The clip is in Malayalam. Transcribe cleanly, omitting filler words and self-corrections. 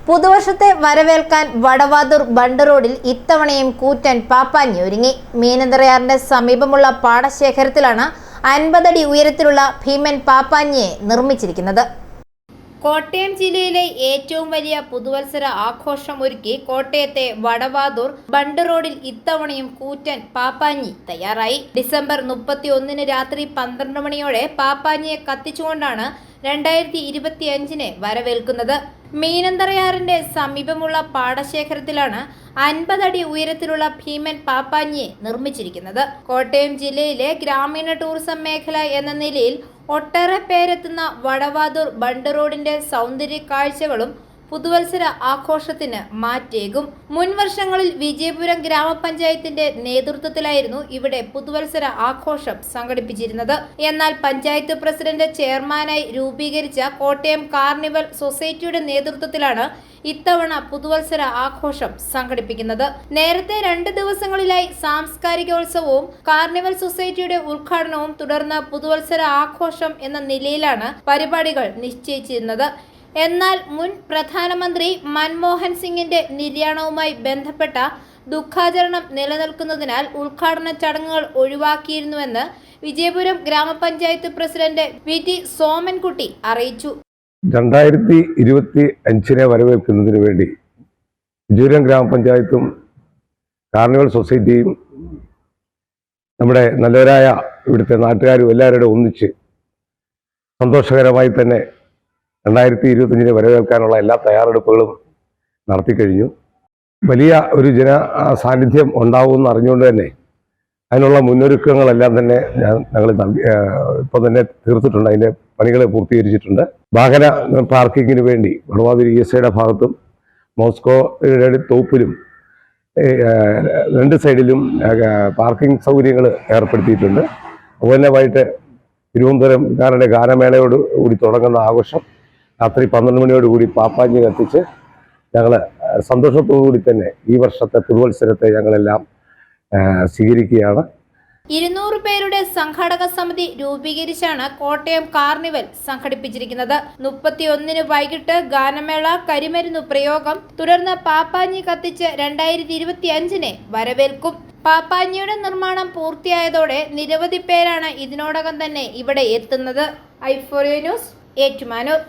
പുതുവർഷത്തെ വരവേൽക്കാൻ വടവാതൂർ ബണ്ട് റോഡിൽ ഇത്തവണയും കൂറ്റൻ പാപ്പാഞ്ഞി ഒരുങ്ങി. മീനന്തറയാറിന്റെ സമീപമുള്ള പാടശേഖരത്തിലാണ് 50 അടി ഉയരത്തിലുള്ള ഭീമൻ പാപ്പാഞ്ഞിയെ നിർമ്മിച്ചിരിക്കുന്നത്. കോട്ടയം ജില്ലയിലെ ഏറ്റവും വലിയ പുതുവത്സര ആഘോഷം ഒരുക്കി കോട്ടയത്തെ വടവാതൂർ ബണ്ട് റോഡിൽ ഇത്തവണയും കൂറ്റൻ പാപ്പാഞ്ഞി തയ്യാറായി. ഡിസംബർ 31 രാത്രി 12 മണിയോടെ പാപ്പാഞ്ഞിയെ കത്തിച്ചുകൊണ്ടാണ് 2025 വരവേൽക്കുന്നത്. മീനന്തറയാറിന്റെ സമീപമുള്ള പാടശേഖരത്തിലാണ് 50 അടി ഉയരത്തിലുള്ള ഭീമൻ പാപ്പാഞ്ഞിയെ നിർമ്മിച്ചിരിക്കുന്നത്. കോട്ടയം ജില്ലയിലെ ഗ്രാമീണ ടൂറിസം മേഖല എന്ന നിലയിൽ ഒട്ടേറെ പേരെത്തുന്ന വടവാതൂർ ബണ്ട് റോഡിന്റെ സൗന്ദര്യ കാഴ്ചകളും പുതുവത്സര ആഘോഷത്തിന് മാറ്റേകും. മുൻ വർഷങ്ങളിൽ വിജയപുരം ഗ്രാമപഞ്ചായത്തിന്റെ നേതൃത്വത്തിലായിരുന്നു ഇവിടെ പുതുവത്സര ആഘോഷം സംഘടിപ്പിച്ചിരുന്നത്. എന്നാൽ പഞ്ചായത്ത് പ്രസിഡന്റ് ചെയർമാനായി രൂപീകരിച്ച കോട്ടയം കാർണിവൽ സൊസൈറ്റിയുടെ നേതൃത്വത്തിലാണ് ഇത്തവണ പുതുവത്സര ആഘോഷം സംഘടിപ്പിക്കുന്നത്. നേരത്തെ 2 ദിവസങ്ങളിലായി സാംസ്കാരികോത്സവവും കാർണിവൽ സൊസൈറ്റിയുടെ ഉദ്ഘാടനവും തുടർന്ന് പുതുവത്സര ആഘോഷം എന്ന നിലയിലാണ് പരിപാടികൾ നിശ്ചയിച്ചിരുന്നത്. എന്നാൽ മുൻ പ്രധാനമന്ത്രി മൻമോഹൻ സിംഗിന്റെ നിര്യാണവുമായി ബന്ധപ്പെട്ട ദുഃഖാചരണം നിലനിൽക്കുന്നതിനാൽ ഉദ്ഘാടന ചടങ്ങുകൾ ഒഴിവാക്കിയിരുന്നുവെന്ന് വിജയപുരം ഗ്രാമപഞ്ചായത്ത് പ്രസിഡന്റ് VT സോമൻകുട്ടി അറിയിച്ചു. 2025 വരവേൽക്കുന്നതിന് വേണ്ടി വിജയപുരം ഗ്രാമപഞ്ചായത്തും കാർണിവൽ സൊസൈറ്റിയും നമ്മുടെ നല്ലവരായ ഇവിടുത്തെ നാട്ടുകാരും എല്ലാവരുടെ ഒന്നിച്ച് സന്തോഷകരമായി തന്നെ 2025 വരവേൽക്കാനുള്ള എല്ലാ തയ്യാറെടുപ്പുകളും നടത്തിക്കഴിഞ്ഞു. വലിയ ഒരു സാന്നിധ്യം ഉണ്ടാവുമെന്ന് അറിഞ്ഞുകൊണ്ട് തന്നെ അതിനുള്ള മുന്നൊരുക്കങ്ങളെല്ലാം തന്നെ ഞങ്ങൾ ഇപ്പോൾ തന്നെ തീർത്തിട്ടുണ്ട്. അതിൻ്റെ പണികൾ പൂർത്തീകരിച്ചിട്ടുണ്ട്. വാഹന പാർക്കിങ്ങിന് വേണ്ടി വടവാതൂർ ESIയുടെ ഭാഗത്തും മോസ്കോയുടെ തോപ്പിലും 2 സൈഡിലും പാർക്കിംഗ് സൗകര്യങ്ങൾ ഏർപ്പെടുത്തിയിട്ടുണ്ട്. അതുപോലെ വൈകിട്ട് തിരുവനന്തപുരംകാരുടെ ഗാനമേളയോട് കൂടി തുടങ്ങുന്ന ആഘോഷം രാത്രി 12 മണിയോടുകൂടി പാപ്പാഞ്ഞി കത്തിച്ച് ഞങ്ങൾ സന്തോഷത്തോടുകൂടി തന്നെ ഈ വർഷത്തെ പുതുവത്സരത്തെ ഞങ്ങളെല്ലാം സ്വീകരിക്കുകയാണ്. 200 പേരുടെ സംഘാടക സമിതി രൂപീകരിച്ചാണ് കോട്ടയം കാർണിവൽ സംഘടിപ്പിച്ചിരിക്കുന്നത്. 31 വൈകിട്ട് ഗാനമേള, കരിമരുന്നു പ്രയോഗം, തുടർന്ന് പാപ്പാഞ്ഞി കത്തിച്ച് 2025 വരവേൽക്കും. പാപ്പാഞ്ഞിയുടെ നിർമ്മാണം പൂർത്തിയായതോടെ നിരവധി പേരാണ് ഇതിനോടകം തന്നെ ഇവിടെ എത്തുന്നത്. i4A news, Ettumanoor.